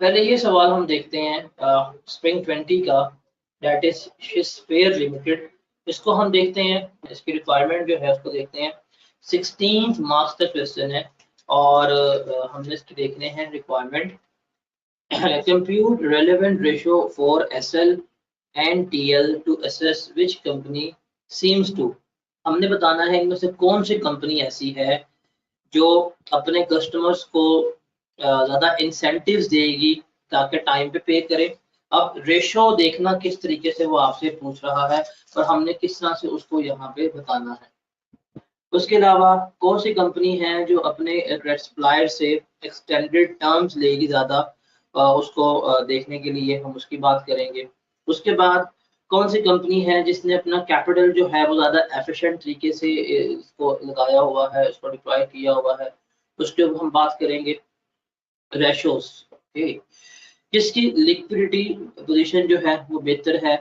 पहले ये सवाल हम देखते हैं स्प्रिंग 20 का, दैट इज शिस्पेयर लिमिटेड। इसको हम देखते हैं, इसकी रिक्वायरमेंट जो है उसको देखते हैं। 16 मार्क्स तक क्वेश्चन है और हमने इसके देखने हैं requirement. Compute relevant ratio for SL and TL to assess which company seems to. हमने बताना है इनमें से कौन सी कंपनी ऐसी है जो अपने कस्टमर्स को ज़्यादा इंसेंटिव्स देगी ताकि टाइम पे करे। अब रेशो देखना किस तरीके से वो आपसे पूछ रहा है और हमने किस तरह से उसको यहाँ पे बताना है। उसके अलावा कौन सी कंपनी है जो अपने सप्लायर से एक्सटेंडेड टर्म्स लेगी ज़्यादा, उसको देखने के लिए हम उसकी बात करेंगे। उसके बाद कौन सी कंपनी है जिसने अपना कैपिटल जो है वो ज़्यादा एफिशिएंट तरीके से इसको लगाया हुआ है, इसको डिप्लॉय किया हुआ है, उसके ऊपर हम बात करेंगे। Ratios, okay. किसकी लिक्विडिटी पोजीशन जो है वो बेहतर है,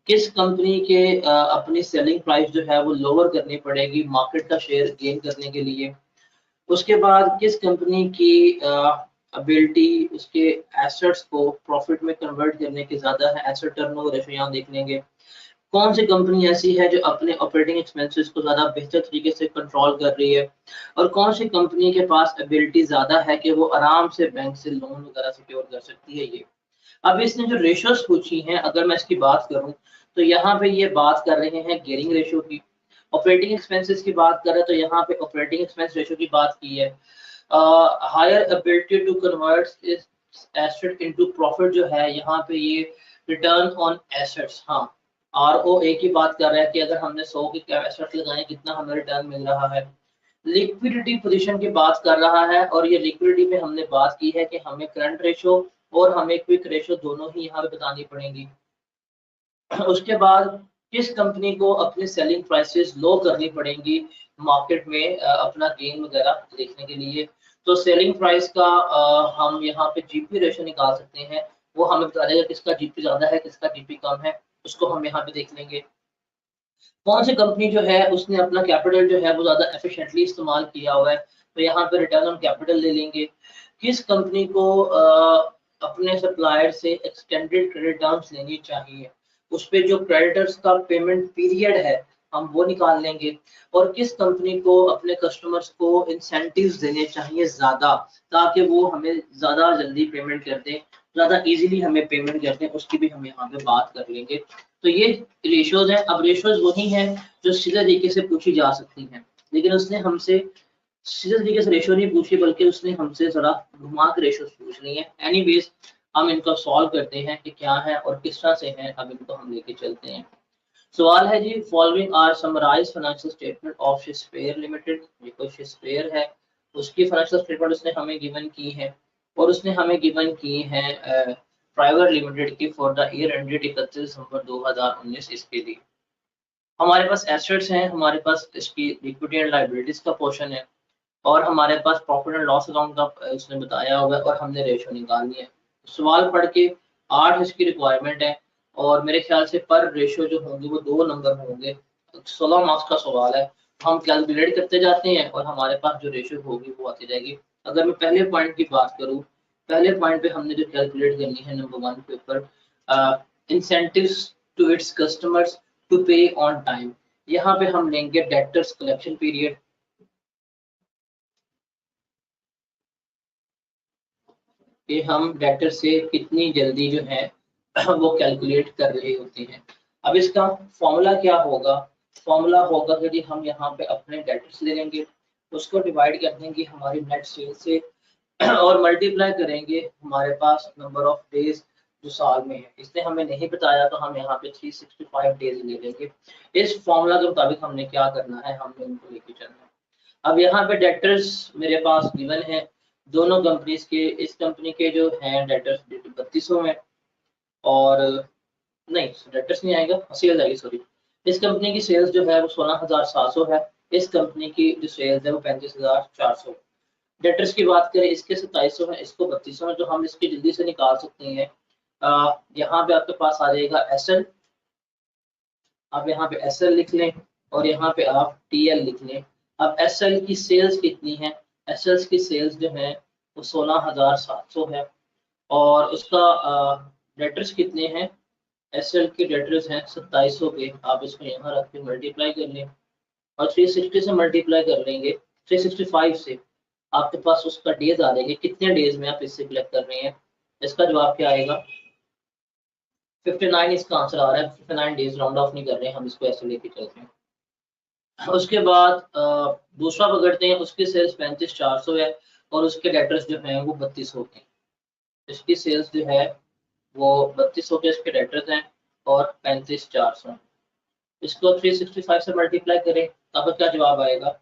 किस कंपनी के अपनी सेलिंग प्राइस जो है वो लोअर करनी पड़ेगी मार्केट का शेयर गेन करने के लिए। उसके बाद किस कंपनी की एबिलिटी उसके एसेट्स को प्रॉफिट में कन्वर्ट करने की ज़्यादा है, एसेट टर्नओवर रेशो यहाँ देख लेंगे। कौन सी कंपनी ऐसी है जो अपने ऑपरेटिंग एक्सपेंसेस को ज़्यादा बेहतर तरीके से कंट्रोल कर रही है, और कौन सी कंपनी के पास एबिलिटी ज़्यादा है कि वो आराम से बैंक से लोन वगैरह सिक्योर कर सकती है। ये अब इसने जो रेशोस पूछी हैं, अगर मैं इसकी बात करूं तो यहाँ पे ये बात कर रहे हैं गियरिंग रेशो की। ऑपरेटिंग एक्सपेंसेस की बात करें तो यहाँ पे ऑपरेटिंग एक्सपेंस रेशो की बात की है। Higher ability to convert asset into profit जो है यहाँ पे ये रिटर्न ऑन एसेट्स, हाँ ROA की बात कर रहा है कि अगर हमने 100 के एसेट लगाए कितना हमें रिटर्न मिल रहा है। लिक्विडिटी पोजीशन की बात कर रहा है और ये लिक्विडिटी में हमने बात की है कि हमें करंट रेशो और हमें क्विक रेशो दोनों ही यहाँ पे बतानी पड़ेंगी। उसके बाद किस कंपनी को अपनी सेलिंग प्राइसेस लो करनी पड़ेंगी मार्केट में अपना गेन वगैरह देखने के लिए। तो सेलिंग प्राइस का हम यहाँ पे जीपी रेशो निकाल सकते हैं, वो हमें बता देगा किसका जीपी ज्यादा है किसका जीपी कम है, उसको हम यहाँ पे देख लेंगे। कौन सी कंपनी जो है उसने अपना कैपिटल जो है वो ज्यादा एफिशिएंटली इस्तेमाल किया हुआ है, तो यहाँ पे रिटर्न ऑन कैपिटल ले लेंगे। किस कंपनी को अपने सप्लायर से एक्सटेंडेड क्रेडिट टर्म्स लेनी चाहिए, उस पे जो क्रेडिटर्स का पेमेंट पीरियड है हम वो निकाल लेंगे। और किस कंपनी को अपने कस्टमर्स को इंसेंटिव्स देने चाहिए ज्यादा, ताकि वो हमें ज्यादा जल्दी पेमेंट कर दें, ज्यादा इजीली हमें पेमेंट कर दें, उसकी भी हम यहाँ पे बात कर लेंगे। तो ये रेशोज हैं। अब रेशोज वही हैं जो सीधे तरीके से पूछी जा सकती हैं, लेकिन उसने हमसे सीधे तरीके से रेशो नहीं पूछी बल्कि उसने हमसे जरा घुमा के रेशोज पूछ ली है। एनीवेज हम इनको सॉल्व करते हैं कि क्या है और किस तरह से हैं, अब इनको हम लेके चलते हैं। सवाल है जी, following are summarise financial statement of Shispare limited. ये कोई शिस्पेयर है, उसकी फाइनेंशियल स्टेटमेंट उसने हमें गिवन की है और उसने हमें गिवन की है प्राइवेट लिमिटेड की फॉर द ईयर एंडेड 31 दिसंबर 2019। इसके लिए हमारे पास एसेट्स हैं, हमारे पास इसकी इक्विटी एंड लायबिलिटीज का पोर्शन है और हमारे पास प्रॉफिट एंड लॉस अकाउंट का उसने बताया हुआ है और हमने रेशो निकालनी है। सवाल पढ़ के 8 इसकी रिक्वायरमेंट है और मेरे ख्याल से पर रेशो जो होंगे वो 2 नंबर होंगे। 16 मार्क्स का सवाल है, हम कैलकुलेट करते जाते हैं और हमारे पास जो रेशो होगी वो आती जाएगी। अगर मैं पहले पॉइंट की बात करूँ, पहले पॉइंट पे हमने जो कैलकुलेट करनी है नंबर 1 के ऊपर, incentives to its customers to pay on time, यहाँ पे हम लेंगे डेटर्स कलेक्शन पीरियड। कि हम डेटर से कितनी जल्दी जो है वो कैलकुलेट कर रहे होते हैं। अब इसका फॉर्मूला क्या होगा, फॉर्मूला होगा कि हम यहाँ पे अपने डेटर्स ले लेंगे, उसको डिवाइड कर देंगे हमारी नेट सेल से और मल्टीप्लाई करेंगे हमारे पास नंबर ऑफ डेज जो साल में है। इसने हमें नहीं बताया तो हम यहाँ पे 365 डेज ले लेंगे। इस फॉर्मूला के मुताबिक हमने क्या करना है, हमने उनको लेके चलना है। अब यहाँ पे डेटर्स मेरे पास गिवन है दोनों कंपनीज के। इस कंपनी के जो हैं डेटर्स 3200 में, और नहीं डेटर्स नहीं आएगा, सेल्स आएगी सॉरी। इस कंपनी की सेल्स जो है वो 16,700 है, इस कंपनी की जो सेल्स है वो 35,400। डेटर्स की बात करें इसके 2700 है, इसको 3200 है, तो हम इसकी जल्दी से निकाल सकते हैं। यहाँ पे आपके पास आ जाएगा एसएल, आप यहाँ पे एसएल लिख लें और यहाँ पे आप टीएल लिख लें। अब एसएल की सेल्स कितनी है, एसएल की सेल्स जो है वो 16,700 है और उसका डेटर्स कितने हैं, एसएल के डेटर्स हैं 2700 के। आप इसको यहाँ रख के मल्टीप्लाई कर लें और 360 से मल्टीप्लाई कर लेंगे, 365 से आपके पास उसका डेज आ जाएंगे, कितने डेज में आप इससे कलेक्ट कर रहे हैं। इसका जवाब क्या आएगा, 59 इसका आंसर आ रहा है। 59 डेज, राउंड ऑफ नहीं कर रहे हैं हम, इसको ऐसे लेके चलते हैं। उसके बाद दूसरा पकड़ते हैं, उसकी सेल्स 35,400 है और उसके डेटर्स जो हैं वो 3200 के। इसकी सेल्स जो है वो 3200 के इसके डेटर्स हैं और 35,400। इसको 365 से मल्टीप्लाई करें, तब क्या जवाब आएगा,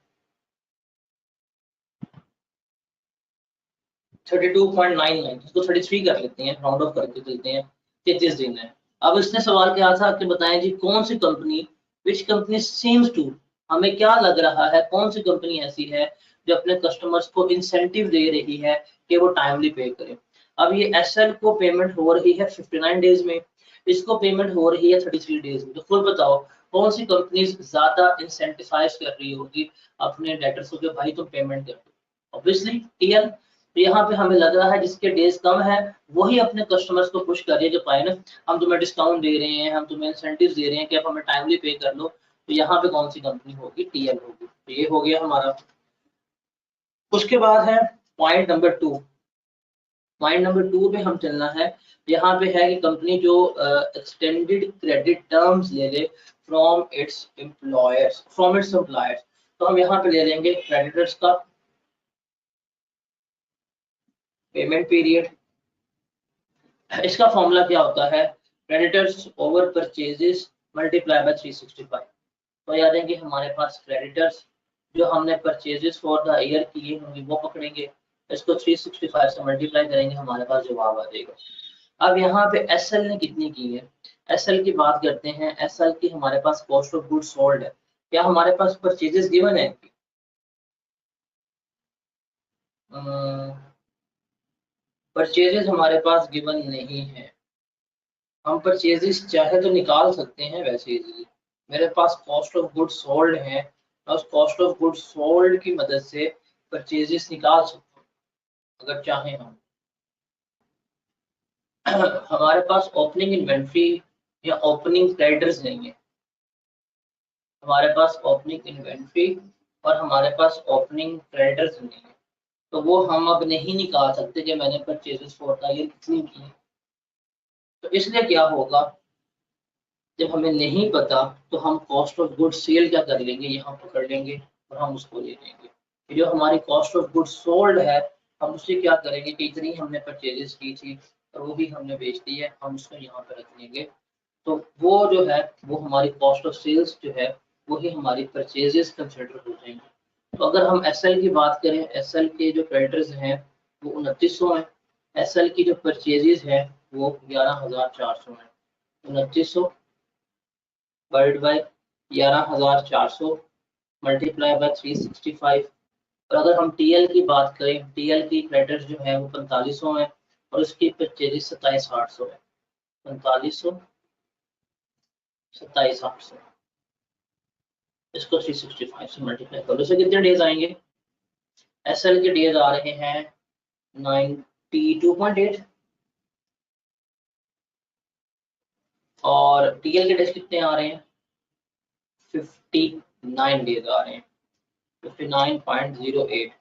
32.99। इसको 33 कर लेते हैं, राउंड ऑफ करके चलते हैं, 33 दिन है। अब इसने सवाल किया था कि बताएं जी कौन सी company, which company seems to, हमें क्या लग रहा है कौन सी कंपनी ऐसी है जो अपने कस्टमर्स को इंसेंटिव दे रही है कि वो टाइमली पे करें। अब ये एसएल को पेमेंट हो रही है 59 डेज में, इसको पेमेंट हो रही है 33 डेज में। तो खुद बताओ कौन सी कंपनी ज्यादा इंसेंटिवाइज कर रही होगी अपने डेटर्स को कि भाई तुम पेमेंट कर दो। Obviously TL. तो यहाँ पे हमें लग रहा है जिसके डेज कम है वही अपने कस्टमर्स को पुश कर रही है कि भाई ना हम तुम्हें डिस्काउंट दे रहे हैं, हम तुम्हें इंसेंटिव दे रहे हैं कि आप हमें टाइमली पे कर लो। तो यहाँ पे कौन सी कंपनी होगी, टीएल होगी। तो ये हो गया हमारा। उसके बाद है पॉइंट नंबर 2। पॉइंट नंबर 2 पे हम चलना है। यहाँ पे है कि कंपनी जो एक्सटेंडेड क्रेडिट टर्म्स ले ले from its employers, from its employers. तो हम यहाँ पे ले लेंगे क्रेडिटर्स का पेमेंट पीरियड। इसका फॉर्मूला क्या होता है, creditors over purchases multiply by 365। तो याद है कि हमारे पास क्रेडिटर्स जो हमने परचेजेस फॉर द ईयर किए होंगे वो पकड़ेंगे, इसको 365 से मल्टीप्लाई करेंगे, हमारे पास जवाब आ जाएगा। अब यहाँ पे एसएल ने कितनी की है, एसएल की बात करते हैं। एसएल की हमारे पास कॉस्ट ऑफ गुड्स सोल्ड है, क्या हमारे पास परचेजेस गिवन है, परचेजेस हमारे पास गिवन नहीं है। हम परचेजेस चाहे तो निकाल सकते हैं वैसे ही, मेरे पास कॉस्ट ऑफ गुड्स सोल्ड है, मैं उस कॉस्ट ऑफ गुड्स सोल्ड की मदद से परचेजेस निकाल सकता हूँ अगर चाहें हम। हमारे पास ओपनिंग इन्वेंट्री या ओपनिंग क्रेडिटर्स नहीं है, हमारे पास ओपनिंग इन्वेंट्री और हमारे पास ओपनिंग क्रेडिटर्स नहीं है। तो वो हम अब नहीं निकाल सकते कि मैंने परचेजेस फॉर द ईयर कितनी की है। तो इसलिए क्या होगा, जब हमें नहीं पता तो हम कॉस्ट ऑफ गुड्स सेल क्या कर लेंगे, यहाँ पकड़ लेंगे और हम उसको ले लेंगे। कि जो हमारी कॉस्ट ऑफ गुड्स सोल्ड है हम उससे क्या करेंगे कि इतनी हमने परचेजेस की थी और वो भी हमने बेच दी है, हम उसको यहाँ पे रख लेंगे। तो वो जो है वो हमारी कॉस्ट ऑफ सेल्स जो है वही हमारी परचेजेस कंसिडर हो जाएंगे। तो अगर हम एसएल की बात करें, एसएल के जो क्रेडिटर्स हैं वो 2900 हैं, एसएल की जो परचेजेस है वो 11,400 है। 2900 डिवाइड बाय 11,400 मल्टीप्लाई बाय 365। और अगर हम टीएल की बात करें, टीएल की क्रेडिटर्स जो है वो 4500 है और उसकी परचेजेस 27,800 है। 4500 27,800, इसको 365 से मल्टीप्लाई करो, इससे कितने डेज आएंगे, एसएल के डेज आ रहे हैं 92.8 और टीएल के डेज कितने आ रहे हैं 59 डेज आ रहे हैं, 59.08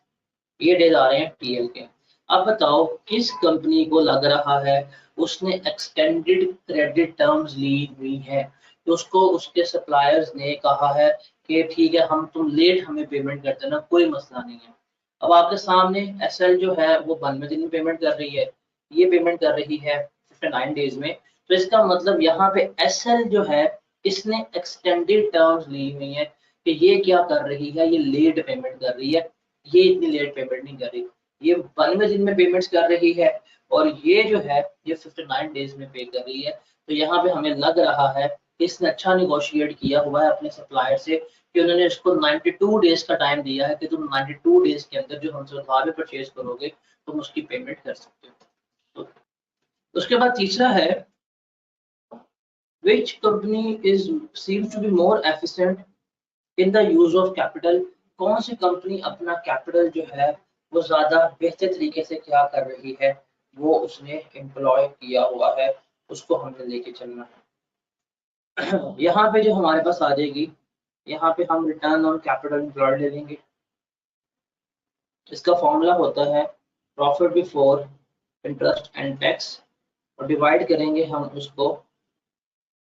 ये डेज आ रहे हैं टीएल के। अब बताओ किस कंपनी को लग रहा है उसने एक्सटेंडेड क्रेडिट टर्म्स ली हुई है, तो उसको उसके सप्लायर्स ने कहा है कि ठीक है हम तुम लेट हमें पेमेंट कर देना, कोई मसला नहीं है। अब आपके सामने एसएल जो है वो 92 दिन में पेमेंट कर रही है, ये पेमेंट कर रही है 59 डेज में। तो इसका मतलब यहाँ पे एसएल जो है इसने एक्सटेंडेड टर्म्स ली हुई है कि ये क्या कर रही है, ये लेट पेमेंट कर रही है, ये इतनी लेट पेमेंट नहीं कर रही, ये 92 दिन में पेमेंट्स कर रही है और ये जो है ये 59 डेज में पे कर रही है। तो यहाँ पे हमें लग रहा है कि इसने अच्छा निगोशिएट किया हुआ है अपने सप्लायर से कि उन्होंने इसको 92 डेज का टाइम दिया है कि तुम 92 डेज के अंदर जो हमसे उधार में परचेज करोगे तुम उसकी पेमेंट कर सकते हो। तो उसके बाद तीसरा है which company is seems to be more efficient in the use of capital, कौन सी कंपनी अपना कैपिटल जो है वो ज्यादा बेहतर तरीके से क्या कर रही है, वो उसने एम्प्लॉय किया हुआ है, उसको हमने लेके चलना है। यहाँ पे जो हमारे पास आ जाएगी, यहाँ पे हम रिटर्न ऑन कैपिटल एम्प्लॉयड ले लेंगे। इसका फॉर्मूला होता है profit before interest and tax, और डिवाइड करेंगे हम उसको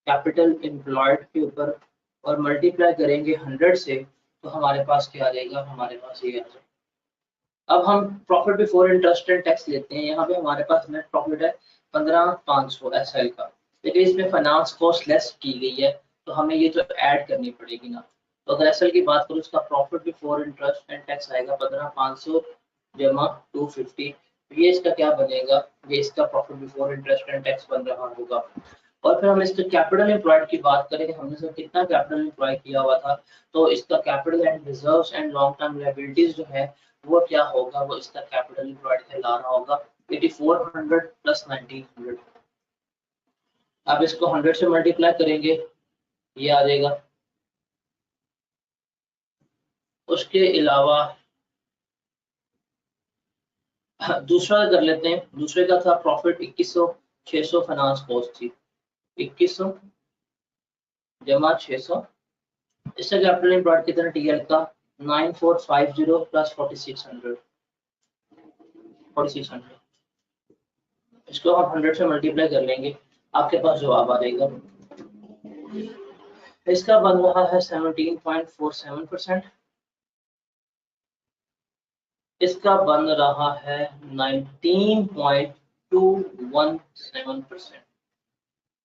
कैपिटल एम्प्लॉयड के ऊपर और मल्टीप्लाई करेंगे 100 से, तो हमारे पास क्या आ जाएगा, हमारे पास ये आ जाएगा। अब हम profit before interest and tax लेते हैं। यहाँ पे हमारे पास नेट प्रॉफिट है 15,500 एसएल का, लेकिन इसमें फाइनेंस कॉस्ट लेस की गई है, तो हमें ये तो ऐड करनी पड़ेगी ना। तो अगर एसएल की बात करूँ, उसका profit before interest and tax आएगा 15,500 जमा 250। ये इसका क्या बनेगा, ये इसका profit before interest and tax बन रहा होगा। और फिर हम इसके कैपिटल एम्प्लॉयड की बात करें, हमने सर कितना कैपिटल एम्प्लॉय किया हुआ था, तो इसका capital and reserves and long term liabilities जो है वो क्या होगा, वो इसका कैपिटल एम्प्लॉयड कहला रहा होगा 8400 प्लस 1900। अब इसको 100 से मल्टीप्लाई करेंगे, ये आ जाएगा। उसके अलावा दूसरा कर लेते हैं। दूसरे का था प्रॉफिट 2100, 600 फाइनेंस कॉस्ट थी, 2100 जमा 600। इसका कैपिटल एम्प्लॉयड कितना टीएल का 9450 प्लस 4600, 4600। इसको आप 100 से मल्टीप्लाई कर लेंगे, आपके पास जवाब आ जाएगा। इसका बन रहा है 17.47%, इसका बन रहा है 19.217%।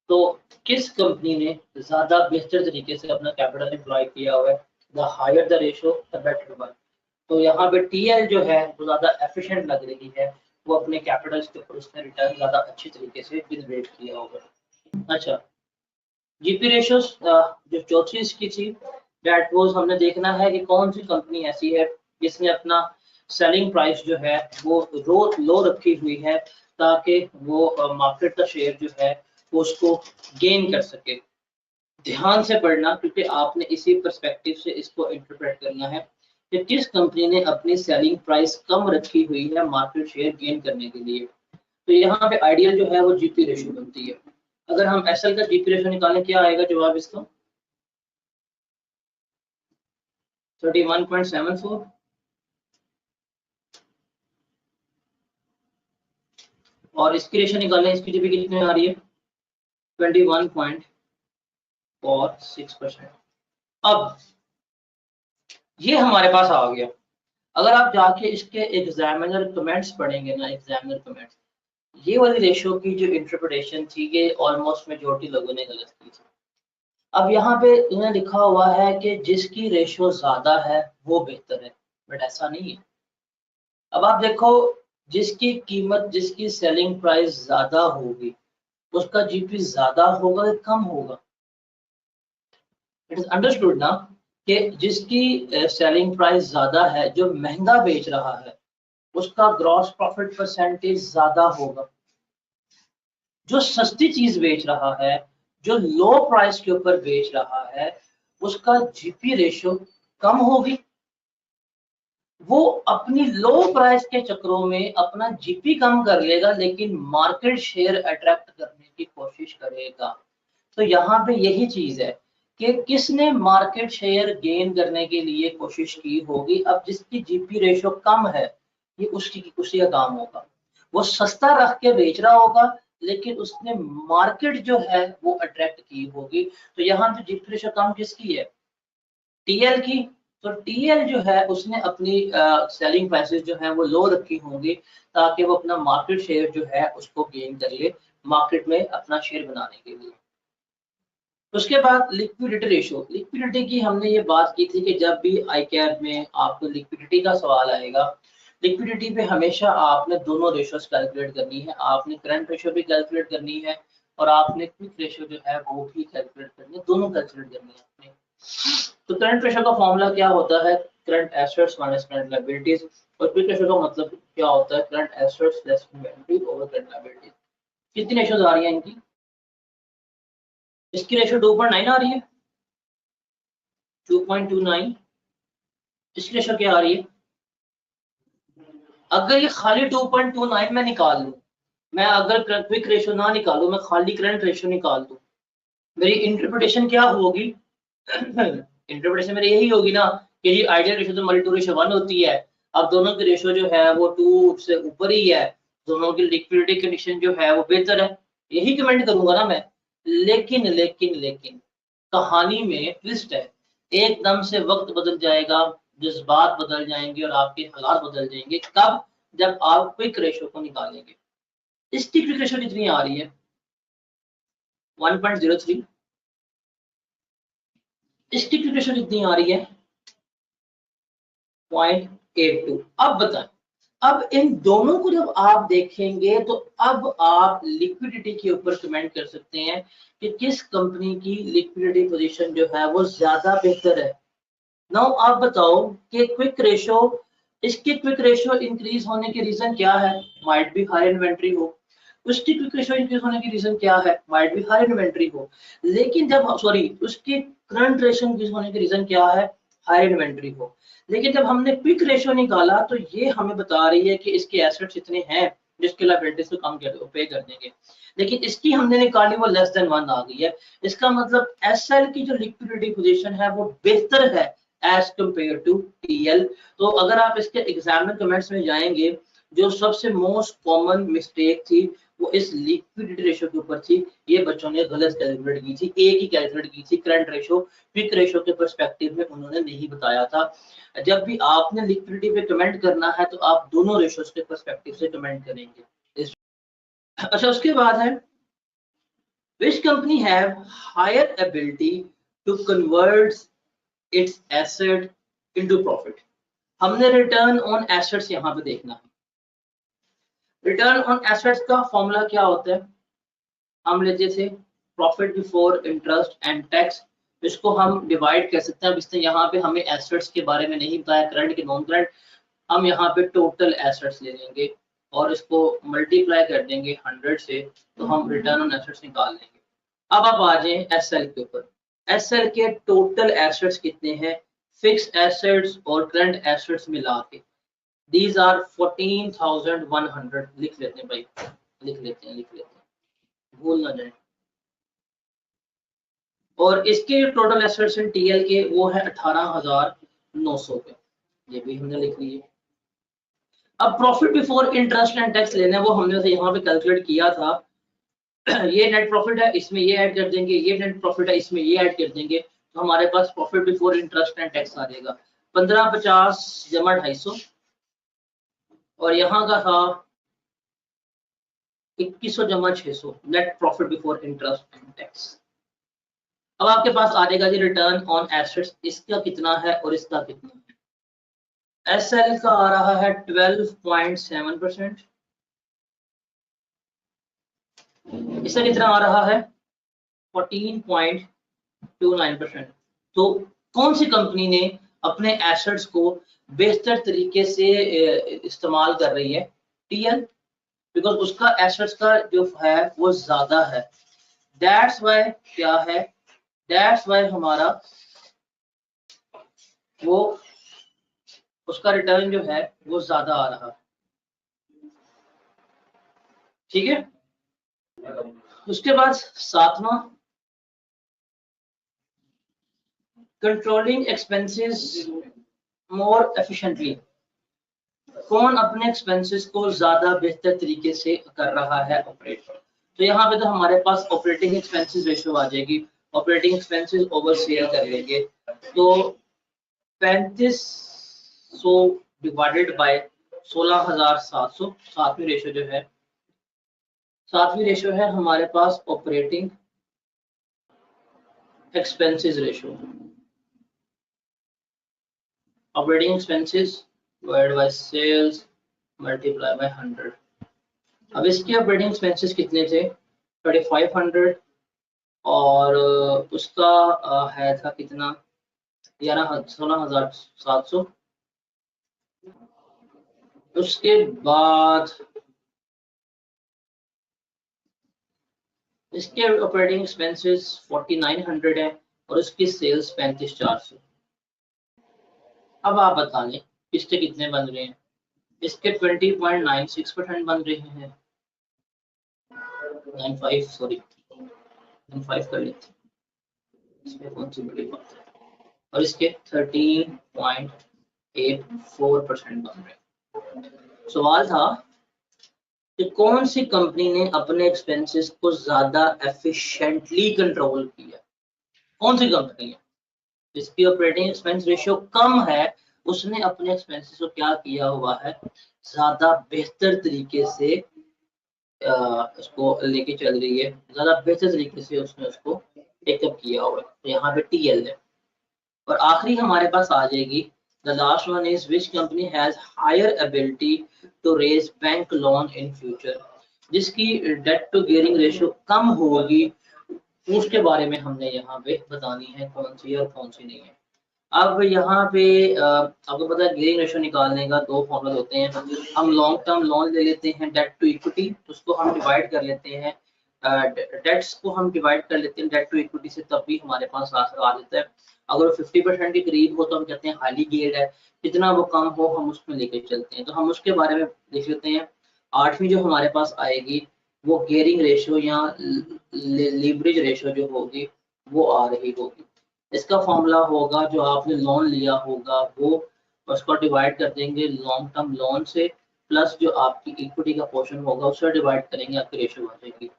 तो किस कंपनी ने ज्यादा बेहतर तरीके से अपना कैपिटल एम्प्लॉय किया हुआ है, the higher the ratio the better one. तो यहाँ पे टीएल जो है वो ज्यादा एफिशिएंट लग रही है, वो अपने कैपिटल के ऊपर उसने रिटर्न ज्यादा अच्छी तरीके से जनरेट किया होगा। अच्छा, जीपी रेशियो जो चौथी इसकी थी, दैट वाज हमने देखना है कि कौन सी कंपनी ऐसी है जिसने अपना सेलिंग प्राइस जो है वो लो रखी हुई है, ताकि वो मार्केट का शेयर जो है वो उसको गेन कर सके। ध्यान से पढ़ना, क्योंकि आपने इसी पर्सपेक्टिव से इसको इंटरप्रेट करना है कि किस कंपनी ने अपनी सेलिंग प्राइस कम रखी हुई है मार्केट शेयर गेन करने के लिए। तो यहाँ पे आइडियल जो है वो जीपी रेशियो बनती है। अगर हम एसएल का जीपी रेशियो निकालें, क्या आएगा जवाब इसका 31.74। और इसकी रेशियो निकालें, इसकी जीपी कितनी आ रही है 21.46%। अब ये हमारे पास आ गया। अगर आप जाके इसके एग्जामिनर कमेंट्स पढ़ेंगे ना, एग्जामिनर कमेंट्स, ये वाली रेशियो की जो इंटरप्रिटेशन थी ये ऑलमोस्ट मेजॉरिटी लोगों ने गलत की थी। अब यहाँ पे इन्हें लिखा हुआ है कि जिसकी रेशियो ज्यादा है वो बेहतर है, बट ऐसा नहीं है। अब आप देखो, जिसकी कीमत, जिसकी सेलिंग प्राइस ज्यादा होगी उसका जीपी ज्यादा होगा या कम होगा। इट इज अंडरस्टूड ना कि जिसकी सेलिंग प्राइस ज्यादा है, जो महंगा बेच रहा है, उसका ग्रॉस प्रॉफिट परसेंटेज ज्यादा होगा। जो सस्ती चीज बेच रहा है, जो लो प्राइस के ऊपर बेच रहा है, उसका जीपी रेशियो कम होगी। वो अपनी लो प्राइस के चक्रों में अपना जीपी कम कर लेगा, लेकिन मार्केट शेयर अट्रैक्ट करने की कोशिश करेगा। तो यहाँ पे यही चीज है कि किसने मार्केट शेयर गेन करने के लिए कोशिश की होगी। अब जिसकी जीपी रेशियो कम है, ये उसी का काम होगा। वो सस्ता रख के बेच रहा होगा, लेकिन उसने मार्केट जो है वो अट्रैक्ट की होगी। तो यहाँ पे जीपी रेशियो कम किसकी है, टीएल की। तो टीएल जो है उसने अपनी सेलिंग प्राइसेस जो है वो लो रखी होंगी, ताकि वो अपना मार्केट शेयर जो है उसको गेन कर ले, मार्केट में अपना शेयर बनाने के लिए। उसके बाद लिक्विडिटी रेशियो, लिक्विडिटी की हमने ये बात की थी कि जब भी आई कैप में आपको लिक्विडिटी का सवाल आएगा, लिक्विडिटी पे हमेशा आपने दोनों रेशियोज कैलकुलेट करनी है। आपने करंट रेशियो भी कैलकुलेट करनी है और आपने क्विक रेशियो जो है वो भी कैलकुलेट करनी है, दोनों कैलकुलेट करनी है आपने। तो करंट रेशियो का फॉर्मूला क्या होता है, current assets minus current liabilities. और क्विक रेशियो का मतलब क्या होता है, current assets less inventory over current liabilities. कितनी रेशियोज आ रही है इनकी, इसकी रेशियो 2.9 आ रही है, 2.29। इसकी रेशियो क्या आ रही है, अगर ये खाली 2.29 में निकाल लूं मैं अगर क्विक रेशो ना निकालूं, मैं खाली करंट रेशो निकाल दूं, मेरी इंटरप्रिटेशन क्या होगी? इंटरप्रिटेशन मेरी यही होगी ना कि ये आइडियल रेशो तो मल्टी रेशो 1 होती है। अब दोनों की रेशो जो है वो 2 से ऊपर ही है, दोनों की लिक्विडिटी कंडीशन जो है वो बेहतर है, यही कमेंट करूंगा ना मैं। लेकिन लेकिन लेकिन कहानी में ट्विस्ट है, एकदम से वक्त बदल जाएगा, जज्बात बदल जाएंगे और आपके हालात बदल जाएंगे। कब? जब आप क्विक रेशो को निकालेंगे। इसकी क्विक रेशो कितनी आ रही है? 1.03। इसकी क्विक रेशो कितनी आ रही है? 0.82। अब बताएं, अब इन दोनों को जब आप देखेंगे तो अब आप लिक्विडिटी के ऊपर कमेंट कर सकते हैं कि किस कंपनी की लिक्विडिटी पोजीशन जो है वो ज्यादा बेहतर है। नाउ आप बताओ कि क्विक रेशो, इसकी क्विक रेशो इंक्रीज होने के रीजन क्या है? माइट बी हाई इन्वेंट्री हो। उसकी क्विक रेशो इंक्रीज होने की रीजन क्या है? माइट बी हाई इन्वेंट्री हो। लेकिन जब सॉरी उसकी करंट रेशो इंक्रीज होने की रीजन क्या है? हाई इन्वेंट्री हो। लेकिन जब हमने क्विक रेशो निकाला तो ये हमें बता रही है कि इसके एसेट्स इतने हैं जिसके लायबिलिटीज को कम कर पे कर देंगे। लेकिन इसकी हमने निकाली वो लेस देन 1 आ गई है। इसका मतलब एसएल की जो लिक्विडिटी पोजीशन है वो बेहतर है एज कंपेयर टू टीएल। तो अगर आप इसके एग्जाम में कमेंट्स में जाएंगे, जो सबसे मोस्ट कॉमन मिस्टेक थी वो इस लिक्विडिटी रेशो के ऊपर थी। ये बच्चों ने गलत कैलकुलेट की थी, एक ही कैलकुलेट की थी करंट रेशो, क्विक रेशो के पर्सपेक्टिव में उन्होंने नहीं बताया था। जब भी आपने लिक्विडिटी पे कमेंट करना है तो आप दोनों रेशोस के पर्सपेक्टिव से कमेंट करेंगे। अच्छा, उसके बाद है which company have higher ability to convert its asset into profit। हमने रिटर्न ऑन एसेट्स यहाँ पे देखना है। रिटर्न ऑन एसेट्स का फॉर्मूला क्या होता है? हम लेते थे profit before interest and tax, इसको हम डिवाइड कर सकते हैं। अब इसने यहाँ पे हमें एसेट्स के बारे में नहीं बताया, करंट के नॉन करंट, हम यहाँ पे टोटल एसेट्स ले लेंगे और इसको मल्टीप्लाई कर देंगे 100 से, तो हम रिटर्न ऑन एसेट्स निकाल लेंगे। अब आप आ जाए एसएल के ऊपर। एसएल के टोटल एसेट्स कितने हैं फिक्स एसेट्स और करंट एसेट्स मिला के? These are 14,100। लिख लेते हैं भाई, लिख लेते हैं भूल ना जाए। और इसके टोटल एसेट्स इन टीएल के वो है 18,900 पे, ये भी हमने लिख लिए। अब profit before interest and tax लेना है, वो हमने यहाँ पे कैलकुलेट किया था। ये नेट प्रॉफिट है, इसमें ये ऐड कर देंगे, ये नेट प्रॉफिट है, इसमें ये ऐड कर देंगे, तो हमारे पास profit before interest and tax आ जाएगा 1550 जमा 250, और यहाँ का था 2100 जमा 600, net profit before interest and tax. अब आपके पास आ जाएगा जी रिटर्न ऑन एसेट्स, इसका कितना है और इसका कितना है। एसएल का आ रहा है 12.7%, इसका कितना आ रहा है 14.29%। तो कौन सी कंपनी ने अपने एसेट्स को बेहतर तरीके से इस्तेमाल कर रही है? टीएल, बिकॉज उसका एसेट्स का जो है वो ज्यादा है। दैट्स वाई क्या है, दैट्स वाई हमारा वो उसका रिटर्न जो है वो ज्यादा आ रहा है। ठीक है, उसके बाद सातवां, कंट्रोलिंग एक्सपेंसेस मोर एफिशिएंटली। कौन अपने एक्सपेंसेस को ज्यादा बेहतर तरीके से कर रहा है ऑपरेट? तो यहाँ पे तो हमारे पास ऑपरेटिंग एक्सपेंसेस रेशियो आ जाएगी, ऑपरेटिंग एक्सपेंसेस ओवर सेल कर लेंगे, तो 3500 डिवाइडेड बाय 16,700, सातवीं रेशियो जो है, सातवीं रेशियो है हमारे पास operating expenses ratio. Operating expenses divided by sales multiply by 100। अब इसके ऑपरेटिंग एक्सपेंसेस कितने थे 3500, और उसका है था कितना 16,700। उसके बाद इसके ऑपरेटिंग एक्सपेंसेस 4900 है और उसकी सेल्स 35,400। अब आप बता लें इसके कितने बन रहे हैं? इसके 20.96% बन रहे हैं, 95 सॉरी 95 कर लेते हैं, इसमें कौन सी बड़ी बात है। और इसके 13.84% बन रहे हैं। सवाल था कि कौन सी कंपनी ने अपने एक्सपेंसेस को ज्यादा एफिशिएंटली कंट्रोल किया, कौन सी कंपनी है जिसकी ऑपरेटिंग एक्सपेंस रेशियो कम है, उसने अपने एक्सपेंसेस को क्या किया हुआ है, ज्यादा बेहतर तरीके से उसको लेके चल रही है, ज्यादा बेहतर तरीके से उसने उसको टेकअप किया हुआ है। तो यहाँ पे टीएल है। और आखिरी हमारे पास आ जाएगी, the last one is which company has higher ability to raise bank loan in future, जिसकी डेट टू गियरिंग रेशियो कम होगी, उसके बारे में हमने यहाँ पे बतानी है कौन सी है और कौन सी नहीं है। अब यहाँ पे आपको पता है गियरिंग रेशियो निकालने का दो फॉर्मूला होते हैं। हम लॉन्ग टर्म लोन ले लेते हैं डेट टू इक्विटी, उसको हम डिवाइड कर लेते हैं, डेट्स को हम डिवाइड कर लेते हैं डेट टू इक्विटी से, तब भी हमारे पास आंसर आ जाता है। अगर वो 50% के करीब हो तो हम कहते हैं हाईली गियर्ड है, जितना वो कम हो हम उसमें लेके चलते हैं। तो हम उसके बारे में देख लेते हैं। 8वीं जो हमारे पास आएगी वो गियरिंग रेशियो या लीवरेज रेशियो जो होगी वो आ रही होगी। इसका फॉर्मूला होगा जो आपने लोन लिया होगा वो, उसको डिवाइड कर देंगे लॉन्ग टर्म लोन से, प्लस जो आपकी इक्विटी का पोर्शन होगा उससे डिवाइड करेंगे, आपकी रेशियो आ जाएगी।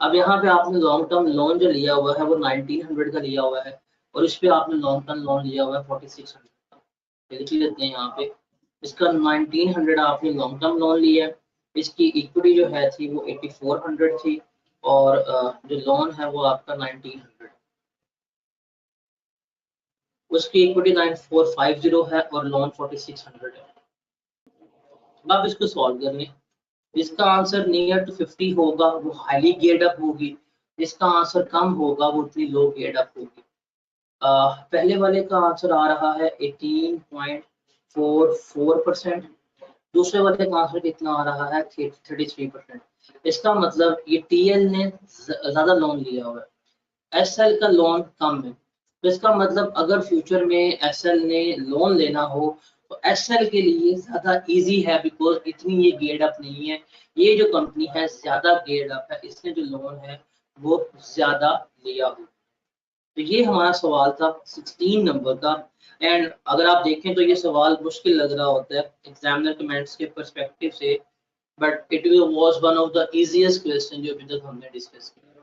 अब यहाँ पे आपने लॉन्ग टर्म लोन जो लिया हुआ है वो 1900 का लिया हुआ है, और इस पे आपने लॉन्ग टर्म लोन लिया हुआ है 4600 का, लिख लेते हैं यहाँ पे। इसका 1900 आपने लॉन्ग टर्म लोन लिया है, इसकी इक्विटी जो है थी वो 8400 थी, और जो लोन है वो आपका 1900, उसकी इक्विटी 9450 है और लोन 4600 है। अब इसको सॉल्व कर लें। जिसका आंसर नियर टू 50 होगा वो हाईली गियर्ड अप होगी, जिसका आंसर कम होगा वो उतनी लो गियर्ड अप होगी। पहले वाले का आंसर आ रहा है 18.44%, दूसरे वाले का आंसर कितना आ रहा है 33%। इसका मतलब ये टीएल ने ज्यादा लोन लिया हुआ है, एसएल का लोन कम है। तो इसका मतलब अगर फ्यूचर में एसएल ने लोन लेना हो तो एसएल के लिए ज्यादा इजी है, बिकॉज इतनी ये गेयर्ड अप नहीं है। ये जो कंपनी है ज्यादा गेयर्ड अप है, इसने जो लोन है वो ज्यादा लिया हो। तो ये हमारा सवाल था 16 नंबर का। एंड अगर आप देखें तो ये सवाल मुश्किल लग रहा होता है एग्जामिनर कमेंट्स के पर्सपेक्टिव से, but it was one of the easiest question जो अभी तक हमने डिस्कस किया।